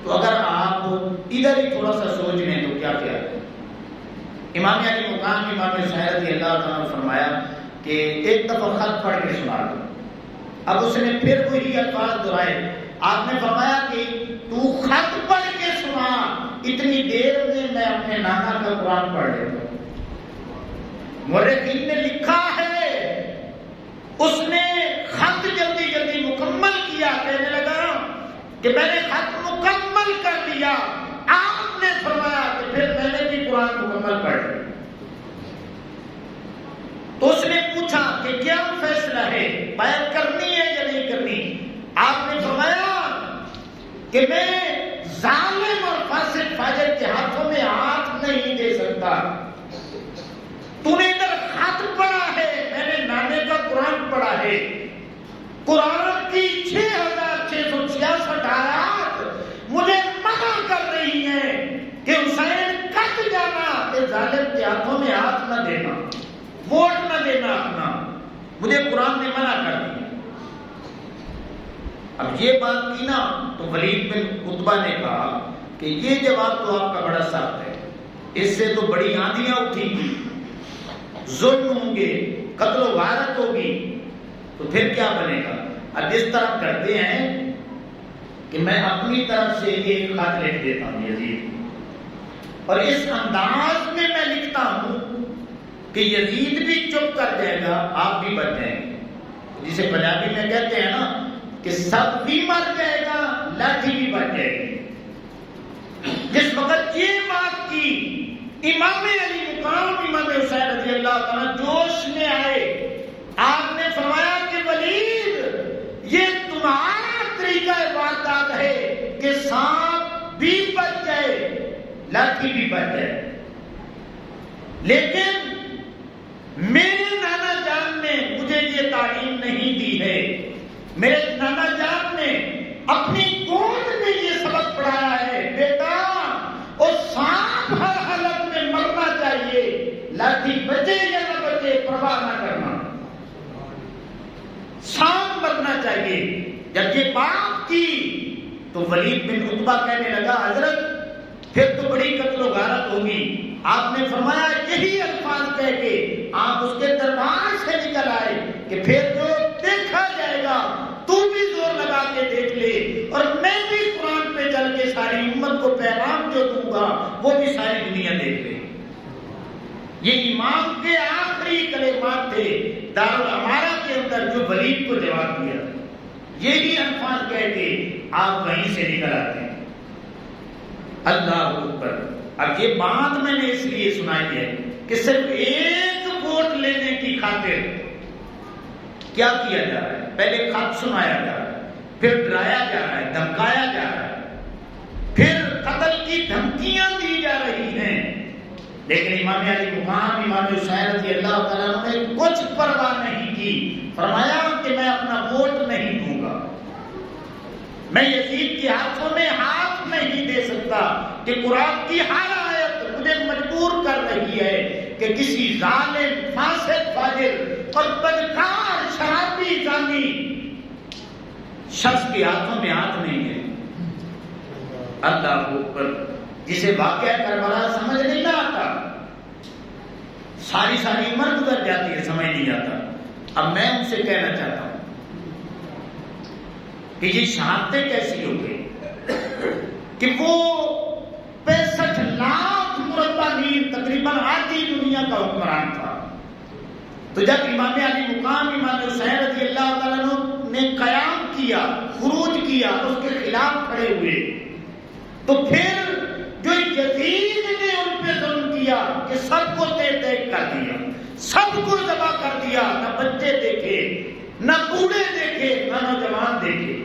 تو اگر آپ ادھر ہی تھوڑا سا سوچ لیں تو کیا کیا ہے؟ امام علی مقام امام حسین رضی اللہ تعالیٰ نے فرمایا کہ ایک دفعہ خط پڑھ کے سنا دو۔ اب اس نے پھر وہی الفاظ دہرائے، آپ نے فرمایا کہ تو خط پڑھ کے سنا، اتنی دیر میں میں اپنے نانا کا قرآن پڑھ لیتا ہوں۔ مورخین نے لکھا ہے اس نے خط جلدی جلدی مکمل کیا، کہنے لگا کہ میں نے خط مکمل کر دیا۔ آپ نے فرمایا کہ پھر میں نے بھی قرآن مکمل پڑھ لیا۔ تو اس نے پوچھا کہ کیا فیصلہ ہے، بیعت کرنی ہے یا نہیں کرنی؟ آپ نے فرمایا کہ میں ظالم اور فاسق فاجر کے ہاتھوں میں ہاتھ نہیں دے سکتا۔ تو نے ادھر خط پڑھا ہے، میں نے نانے کا قرآن پڑھا ہے، قرآن کی 6666 آیات مجھے منع کر رہی ہیں کہ حسین کٹ جانا، کہ ظالم کے ہاتھوں میں ہاتھ نہ دینا، ووٹ نہ دینا اپنا، مجھے قرآن نے منع کر دیا۔ اب یہ بات کی نا تو ولید بن عتبہ نے کہا کہ یہ جواب تو آپ کا بڑا سخت ہے، اس سے تو بڑی آندیاں اٹھیں گی، ظلم ہوں گے، قتل و غارت ہوگی، تو پھر کیا بنے گا؟ اب اس طرح کرتے ہیں کہ میں اپنی طرف سے ایک خط لکھ دیتا ہوں یزید، اور اس انداز میں میں لکھتا ہوں کہ یزید بھی چپ کر جائے گا، آپ بھی بچ جائیں گے، جسے پنجابی میں کہتے ہیں نا کہ سب بھی مر جائے گا، لاٹھی بھی بچ جائے گی۔ جس وقت یہ بات کی امام علی مقام امام حسین رضی اللہ تعالیٰ جوش میں آئے، آپ نے فرمایا کہ ولید یہ تمہارا طریقہ واردات ہے کہ سانپ بھی بچ جائے، لاٹھی بھی بچ جائے، لیکن میرے نانا جان نے مجھے یہ تعلیم نہیں دی ہے، میرے نانا جان نے اپنی گود میں یہ سبق پڑھایا ہے، بیٹا اور سانپ ہر حالت میں مرنا چاہیے، لاٹھی بچے یا نہ بچے پرواہ نہ کرنا، سانپ مرنا چاہیے۔ جب یہ بات کی تو ولید بن عتبہ کہنے لگا حضرت پھر تو بڑی قتل و غارت ہوگی۔ آپ نے فرمایا یہی الفاظ کہہ کے آپ اس کے دربار سے نکل آئے کہ پھر جو دیکھا جائے گا تو بھی زور لگا کے دیکھ لے، اور میں بھی قرآن پہ چل کے ساری امت کو پیغام جو دوں گا وہ بھی ساری دنیا دیکھ لے۔ یہ امام کے آخری کلمات تھے دارالامارہ کے اندر جو ولید کو جواب دیا، یہی الفاظ کہہ کے آپ وہیں سے نکل آتے ہیں۔ اللہ اکبر۔ اب یہ بات میں نے اس لیے سنائی ہے کہ صرف ایک ووٹ لینے کی خاطر کیا کیا جا رہا ہے؟ پہلے خط سنایا جا رہا ہے، پھر ڈرایا جا رہا ہے، دھمکایا جا رہا ہے، پھر قتل کی دھمکیاں دی جا رہی ہیں، لیکن امام علی مقام امام حسین رضی اللہ تعالیٰ نے کچھ پرواہ نہیں کی۔ فرمایا کہ میں اپنا ووٹ نہیں دوں گا، میں یزید کے ہاتھوں میں ہاتھ نہیں دے سکتا کہ قرآن کی ہر آیت مجھے مجبور کر رہی ہے کہ کسی ظالم فاسق فاجر اور بدکار شرابی زانی شخص کے ہاتھوں میں ہاتھ نہیں ہے۔ اللہ اکبر۔ جسے واقعہ کربلا سمجھ نہیں نہ آتا، ساری عمر گزر جاتی ہے سمجھ نہیں آتا۔ اب میں ان سے کہنا چاہتا ہوں کہ یہ شہادتیں کیسی ہو گئی کہ وہ 65 لاکھ مربع میل تقریباً آدھی دنیا کا حکمران تھا، تو جب امام علی مقام امام حسین رضی اللہ تعالیٰ نے قیام کیا، خروج کیا، اس کے خلاف کھڑے ہوئے، تو پھر جو یزید نے ان پہ ظلم کیا کہ سب کو تیز کر دیا، سب کو ذبح کر دیا، نہ بچے دیکھے، نہ بوڑھے دیکھے، نہ نوجوان دیکھے،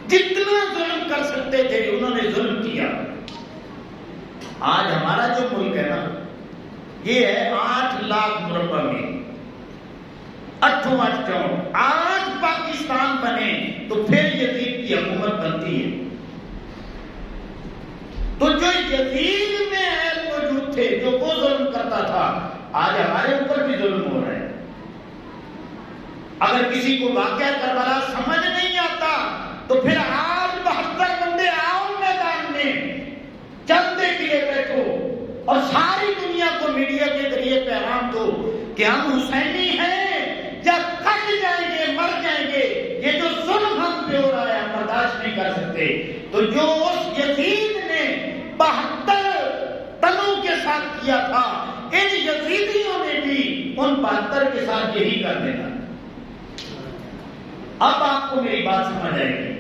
جتنا ظلم کر سکتے تھے انہوں نے ظلم کیا۔ آج ہمارا جو ملک ہے نا یہ ہے 8 لاکھ مربع میل، 8 آج پاکستان بنے تو پھر یزید کی حکومت بنتی ہے۔ تو جو یزید میں موجود تھے، جو وہ ظلم کرتا تھا، آج ہمارے اوپر بھی ظلم ہو رہا ہے۔ اگر کسی کو واقعہ کربلا سمجھ نہیں آتا تو پھر آج 72 بندے آؤ میدان میں، چندے کے لیے بیٹھو اور ساری دنیا کو میڈیا کے ذریعے پیغام دو کہ ہم حسینی ہیں، جب کٹ جائیں گے مر جائیں گے، یہ جو ظلم ہم پہ ہو رہا ہے ہم برداشت نہیں کر سکتے۔ تو جو اس یزید نے 72 تنوں کے ساتھ کیا تھا، ان یزیدیوں نے بھی ان 72 کے ساتھ یہی کر دینا۔ اب آپ کو میری بات سمجھ آئے گی،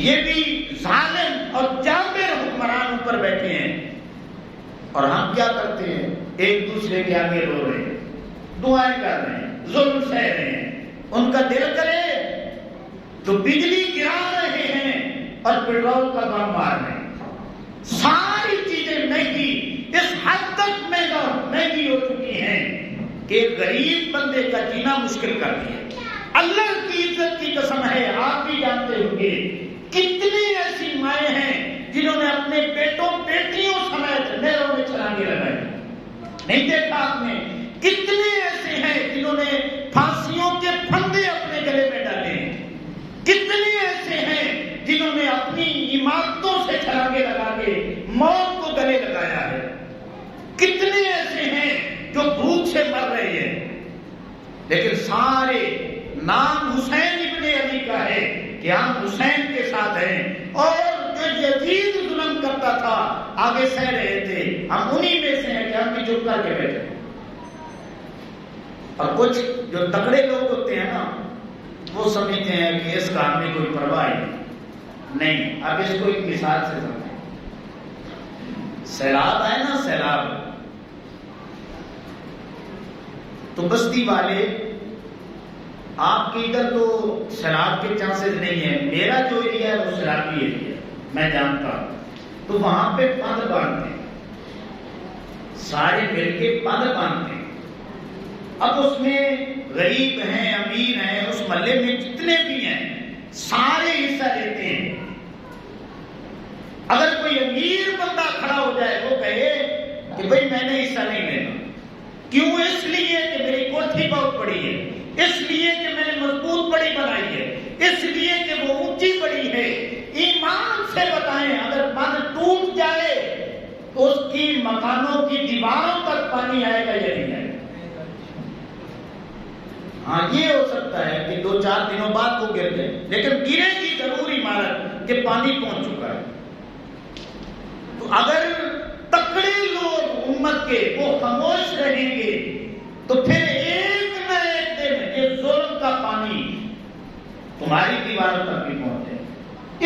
یہ بھی ظالم اور جابر حکمران اوپر بیٹھے ہیں اور ہم کیا کرتے ہیں؟ ایک دوسرے کے آگے رو رہے ہیں، دعائیں کر رہے ہیں، ظلم سہ رہے ہیں۔ ان کا دل کرے تو بجلی گرا رہے ہیں اور پیٹرول کا بم مار رہے ہیں۔ ساری چیزیں مہنگی، اس حد تک مہنگی ہو چکی ہیں کہ غریب بندے کا جینا مشکل کر دیا۔ اللہ کی عزت کی قسم ہے، آپ بھی جانتے ہوں گے کتنی ایسی مائیں ہیں جنہوں نے اپنے بیٹوں بیٹیوں سمیت نہروں میں چھلانگیں لگائی، نہیں دیکھا آپ نے؟ کتنے ایسے ہیں جنہوں نے پھانسیوں کے پھندے اپنے گلے میں ڈالے ہیں، کتنے ایسے ہیں جنہوں نے اپنی عمارتوں سے چھلانگیں لگا کے موت کو گلے لگایا ہے، کتنے ایسے ہیں جو بھوک سے مر رہے ہیں، لیکن سارے نام حسین ابن علی کا ہے کہ ہم حسین کے ساتھ ہیں، اور جو یزید ظلم کرتا تھا آگے سہ رہے تھے، ہم انہی میں سے ہیں کہ ہم بھی چپ کر کے بیٹھے۔ اور کچھ جو تکڑے لوگ ہوتے ہیں نا، وہ سمجھتے ہیں کہ اس کام میں کوئی پرواہ نہیں۔ اب اس کو ایک مثال سے سمجھیں، سیلاب ہے نا، سیلاب، تو بستی والے آپ کے ادھر تو سیلاب کے چانسز نہیں ہے، میرا جو ایریا ہے وہ سیلابی ایریا ہے، میں جانتا ہوں، تو وہاں پہ بند باندھتے ہیں، سارے مل کے بند باندھتے ہیں۔ اب اس میں غریب ہیں، امیر ہیں، اس محلے میں جتنے بھی ہیں سارے حصہ لیتے ہیں۔ اگر کوئی امیر بندہ کھڑا ہو جائے وہ کہے کہ بھئی میں نے حصہ نہیں لینا، کیوں؟ اس لیے کہ میری کوٹھی بہت بڑی ہے، اس لیے کہ میں نے مضبوط بڑی بنائی ہے، اس لیے کہ وہ اونچی بڑی ہے۔ ایمان سے بتائیں، اگر بند ٹوٹ جائے تو اس کی مکانوں کی دیواروں تک پانی آئے گا یا نہیں آئے گا؟ ہاں یہ ہو سکتا ہے کہ 2-4 دنوں بعد وہ گر جائے، لیکن گرے گی ضرور عمارت کہ پانی پہنچ چکا ہے۔ تو اگر تکڑے لوگ امت کے وہ خاموش رہیں گے تو پھر ایک نہ ایک دن یہ ظلم کا پانی تمہاری دیواروں تک بھی پہنچے۔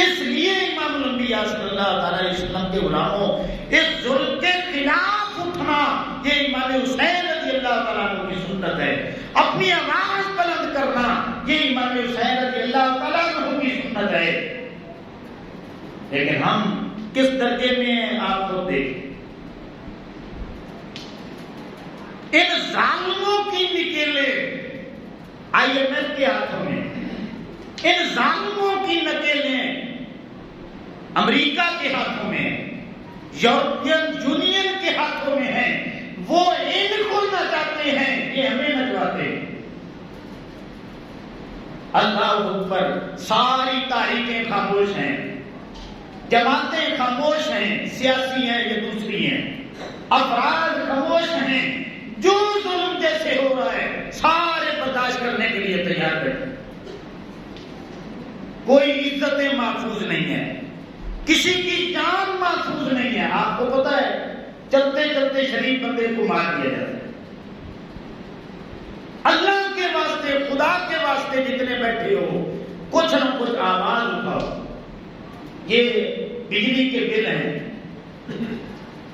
اس لیے امام الانبیاء صلی اللہ علیہ وسلم کے غلاموں، اس ظلم کے خلاف اٹھنا یہ امام حسین رضی اللہ تعالیٰ عنہ کی سنت ہے، اپنی آواز بلند کرنا یہ امام حسین رضی اللہ تعالیٰ عنہ کی سنت ہے۔ لیکن ہم کس درجے میں ہیں آپ کو دیکھیں، ان ظالموں کی نکیلیں آئی ایم ایف کے ہاتھوں میں، ان ظالموں کی نکیلیں امریکہ کے ہاتھوں میں، یورپین یونین کے ہاتھوں میں ہیں۔ وہ ان کو نچاتے ہیں، یہ ہمیں نچواتے ہیں۔ اللہ اکبر، ساری تاریخیں خاموش ہیں، جماعتیں خاموش ہیں، سیاسی ہیں یا دوسری ہیں، افراد خاموش ہیں، جو ظلم جیسے ہو رہا ہے سارے برداشت کرنے کے لیے تیار بیٹھے۔ کوئی عزت محفوظ نہیں ہے، کسی کی جان محفوظ نہیں ہے۔ آپ کو پتا ہے چلتے چلتے شریف بندے کو مار دیا جاتا ہے۔ اللہ کے واسطے، خدا کے واسطے جتنے بیٹھے ہو کچھ نہ کچھ آواز اٹھاؤ۔ یہ بجلی کے بل ہیں،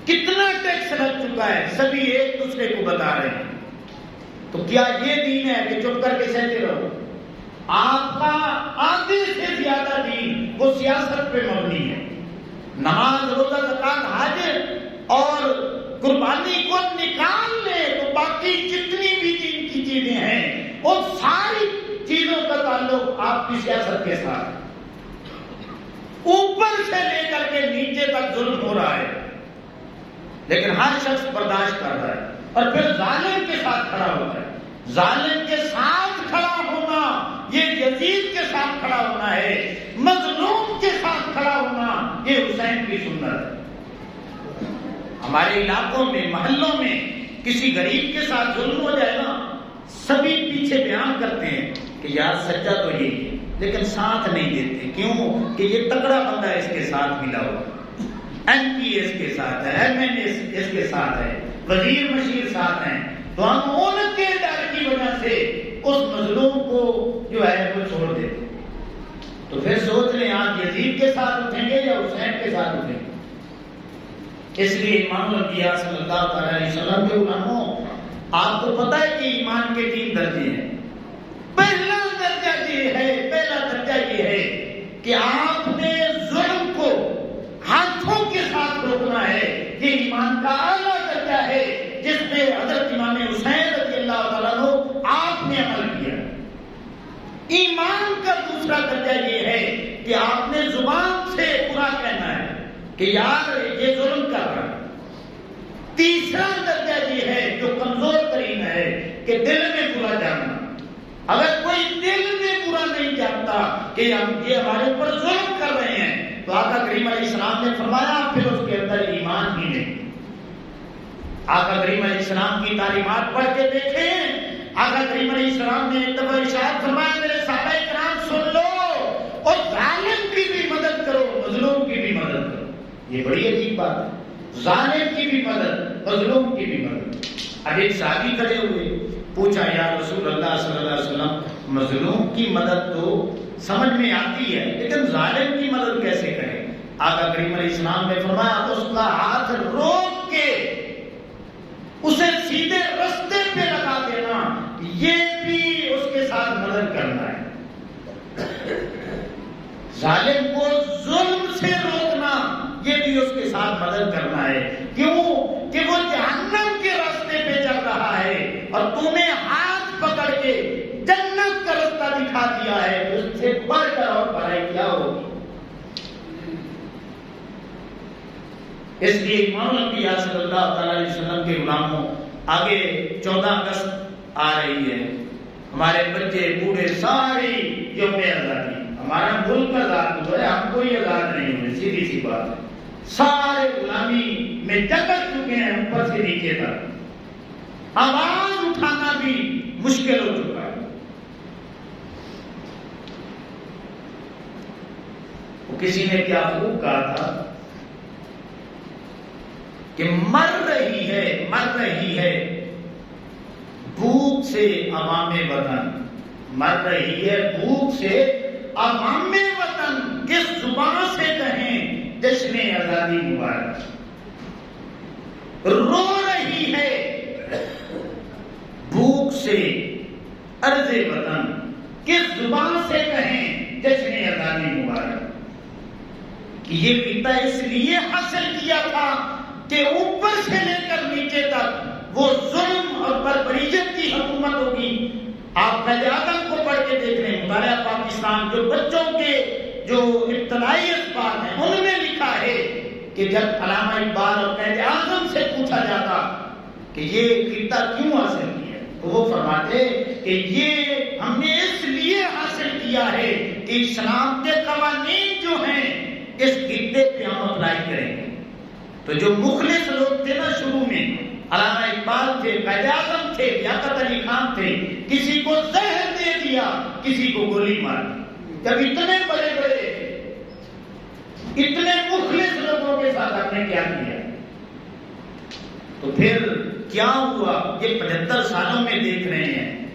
کتنا ٹیکس لگ چکا ہے، سبھی ایک دوسرے کو بتا رہے ہیں۔ تو کیا یہ دین ہے کہ چپ کر کے سہتے رہو؟ آپ کا آدھے سے زیادہ دین وہ سیاست پہ مبنی ہے۔ نماز، روزہ، زکات، حج اور قربانی کو نکال لے تو باقی جتنی بھی دین کی چیزیں ہیں ان ساری چیزوں کا تعلق آپ کی سیاست کے ساتھ ہے۔ اوپر سے لے کر کے نیچے تک ظلم ہو رہا ہے، لیکن ہر شخص برداشت کر رہا ہے اور پھر ظالم کے ساتھ کھڑا ہوتا ہے۔ ظالم کے ساتھ کھڑا ہونا یہ یزید کے ساتھ کھڑا ہونا ہے، مظلوم کے ساتھ کھڑا ہونا یہ حسین کی سنت ہے۔ ہمارے علاقوں میں محلوں میں کسی غریب کے ساتھ ظلم ہو جائے نا، سبھی پیچھے بیان کرتے ہیں کہ یار سچا تو یہی ہے، لیکن ساتھ نہیں دیتے۔ کیوں؟ کہ یہ تگڑا بندہ اس کے ساتھ ملا ہوا، ایم پی اس کے ساتھ ہے، ایم این اے اس کے ساتھ ہے، وزیر مشیر ساتھ ہیں، تو ہم ان کے ڈر کی وجہ سے اس مظلوم کو جو ہے وہ چھوڑ دیتے۔ تو پھر سوچ لیں آپ یزید کے ساتھ اٹھیں گے یا حسین کے ساتھ اٹھیں گے؟ اس لیے امام الانبیاء صلی اللہ علیہ وسلم کے علماء، آپ کو پتہ ہے کہ ایمان کے 3 درجے ہیں۔ پہلا درجہ یہ ہے کہ آپ نے ظلم کو ہاتھوں کے ساتھ روکنا ہے، یہ ایمان کا اعلیٰ درجہ ہے جس پہ حضرت امام حسین رضی اللہ تعالیٰ عنہ آپ نے عمل کیا۔ ایمان کا دوسرا درجہ یہ ہے کہ آپ نے زبان سے برا کہنا ہے کہ یار یہ ظلم کر رہا ہے۔ تیسرا درجہ یہ ہے جو کمزور ترین ہے کہ دل میں برا جاننا۔ اگر کوئی دل میں برا نہیں جانتا کہ یہ ہمارے اوپر ظلم کر رہے ہیں تو آقا کریم علیہ السلام نے فرمایا پھر اس کے اندر ایمان ہی نہیں۔ آقا کریم علیہ السلام کی تعلیمات پڑھ کے دیکھیں، آقا کریم علیہ السلام نے ایک دفعہ ارشاد فرمایا میرے صحابہ کرام سن لو، اور ظالم کی بھی مدد کرو مظلوم کی بھی مدد کرو۔ یہ بڑی عجیب بات ہے، ظالم کی بھی مدد مظلوم کی بھی مدد۔ اب ایک صحابی کھڑے ہوئے، پوچھا یا رسول اللہ صلی اللہ علیہ وسلم مظلوم کی مدد تو سمجھ میں آتی ہے لیکن ظالم کی مدد کیسے کریں؟ آقا کریم علیہ السلام نے فرمایا اس کا ہاتھ روک کے اسے سیدھے رستے پہ لگا دینا، یہ بھی اس کے ساتھ مدد کرنا ہے۔ ظالم کو ظلم سے روکنا یہ بھی اس کے ساتھ مدد کرنا ہے۔ کیوں؟ کہ وہ جہنم کے راستے پہ چل رہا ہے اور تو نے ہاتھ پکڑ کے جنت کا راستہ دکھا دیا ہے، اس سے بڑھ کر اور بڑائی کیا ہوگی؟ اس لیے امام الانبیاء صلی اللہ تعالی علیہ وسلم کے غلاموں، آگے 14 اگست آ رہی ہے، ہمارے بچے بوڑھے ساری یوم آزادی، ہمارا ملک آزاد ہوا ہے، ہم کوئی آزاد نہیں ہوئے، سیدھی سی بات ہے۔ سارے غلامی میں جکڑ چکے ہیں اوپر سے نیچے تک، آواز اٹھانا بھی مشکل ہو چکا ہے۔ وہ کسی نے کیا خوب کہا تھا کہ مر رہی ہے بھوک سے عوام وطن، مر رہی ہے بھوک سے عوام وطن، کس زبان سے کہیں جشن آزادی مبارک، رو رہی ہے بھوک سے ارض وطن، کس زبان سے کہیں جشن آزادی مبارک۔ کہ یہ خطہ اس لیے حاصل کیا تھا کہ اوپر سے لے کر نیچے تک وہ ظلم اور بربریت کی حکومت ہوگی۔ آپ قائد اعظم کو پڑھ کے دیکھ رہے ہیں، مطالعہ پاکستان جو بچوں کے جو ابتدائی اسباب ہیں ان میں لکھا ہے کہ جب علامہ اقبال اور قائد اعظم سے پوچھا جاتا کہ یہ خطہ کیوں حاصل کیا تو وہ فرماتے کہ یہ ہم نے اس لیے حاصل کیا ہے کہ اسلام کے قوانین جو ہیں اس خطے پہ ہم اپلائی کریں گے۔ تو جو مخلص لوگ تھے نا شروع میں، علامہ اقبال تھے، قائد اعظم تھے، لیاقت علی خان تھے، کسی کو زہر دے دیا، کسی کو گولی مار دی۔ جب اتنے بڑے اتنے مخلص لوگوں کے ساتھ آپ نے کیا کیا؟ تو پھر کیا ہوا؟ یہ 75 سالوں میں دیکھ رہے ہیں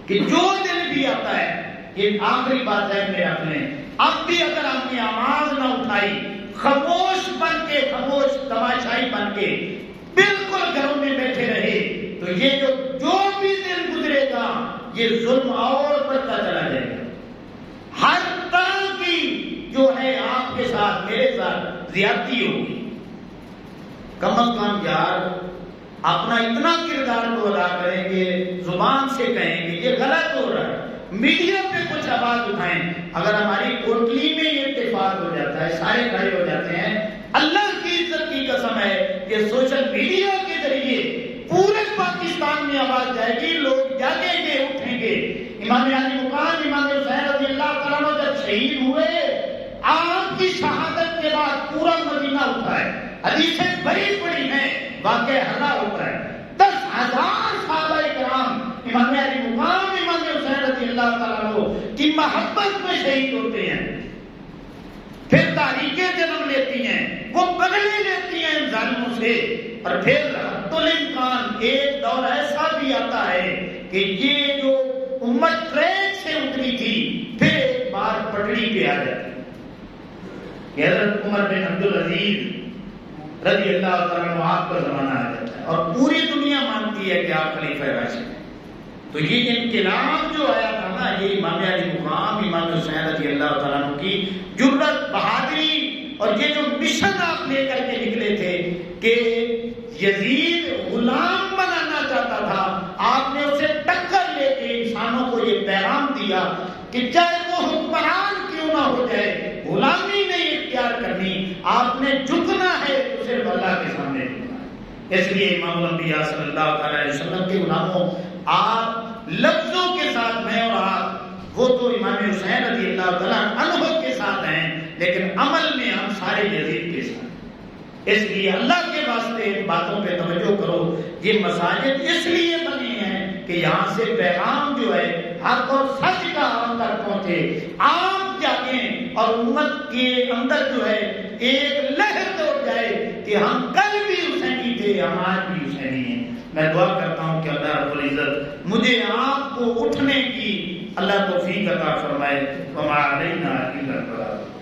کہ جو دن بھی آتا ہے، یہ آخری بات ہے میرے اپنے، اب بھی اگر آپ نے آواز نہ اٹھائی، خاموش بن کے، خاموش تماشائی بن کے بالکل گھروں میں بیٹھے رہے تو یہ جو بھی دن گزرے گا یہ ظلم اور بڑھتا چلا جائے گا۔ ہر طرح کی جو ہے آپ کے ساتھ میرے ساتھ زیادتی ہوگی۔ کم از کم یار اپنا اتنا کردار کو ادا کریں گے، زبان سے کہیں گے یہ غلط ہو رہا ہے، میڈیا پہ کچھ آواز اٹھائیں۔ اگر ہماری کوٹلی میں یہ اتفاق ہو جاتا ہے، سارے کھڑے ہو جاتے ہیں، اللہ کی عزت کی قسم ہے کہ سوشل میڈیا کے ذریعے پورے پاکستان ہندوستان میں آواز جائے گی، لوگ جاگیں گے، اٹھیں گے۔ امام علی مقام امام حسین رضی اللہ تعالیٰ عنہ جب شہید ہوئے، آپ کی شہادت کے بعد پورا مدینہ اٹھا ہے، حدیثیں بڑی بڑی ہیں، واقعہ ہلا ہوتا ہے، 10,000 صحابہ کرام امام علی مقام امام حسین رضی اللہ تعالیٰ عنہ کی محبت میں شہید ہوتے ہیں۔ پھر تاریخیں جنم لیتی ہیں، وہ بدلے لیتی ہیں ان ظالموں سے، اور پھر حد الامکان ایک دور ایسا بھی آتا ہے کہ یہ جو امت ٹریک سے اتری تھی پھر ایک بار پٹڑی پہ آ جاتی ہے۔ حضرت عمر بن عبدالعزیز رضی اللہ تعالیٰ عنہ آپ کا زمانہ آ جاتا ہے اور پوری دنیا مانتی ہے کہ آپ خلیفہ راشد ہیں۔ تو یہ انقلاب جو آیا تھا نا، یہ امام علی مقام امام حسین رضی اللہ تعالیٰ عنہ کی جرأت، بہادری، اور یہ جو مشن آپ لے کر کے نکلے تھے کہ یزید غلام بنانا چاہتا تھا، آپ نے اسے ٹکر لے کے انسانوں کو یہ پیغام دیا کہ چاہے وہ حکمران کیوں نہ ہو جائے، غلامی نہیں اختیار کرنی، آپ نے جھکنا ہے تو صرف اللہ کے سامنے جھکنا ہے۔ اس لیے امام الانبیاء صلی اللہ علیہ وسلم کے غلاموں، آپ لفظوں کے ساتھ میں اور آپ وہ تو امام حسین رضی اللہ تعالیٰ عنہ کے ساتھ ہیں، لیکن عمل میں ہم سارے یزید کے ساتھ۔ اس لیے اللہ کے واسطے ان باتوں پہ توجہ کرو۔ یہ مساجد اس لیے بنے ہیں کہ یہاں سے پیغام جو ہے حق اور سچ کا عام تک پہنچے، آپ جاگیں اور امت کے اندر جو ہے ایک لہر دوڑ جائے کہ ہم کل بھی حسینی تھے، ہم آج بھی حسینی ہیں۔ میں دعا کرتا ہوں کہ اللہ رب العزت مجھے آپ کو اٹھنے کی اللہ توفیق عطا فرمائے۔ وما علینا الا البلاغ۔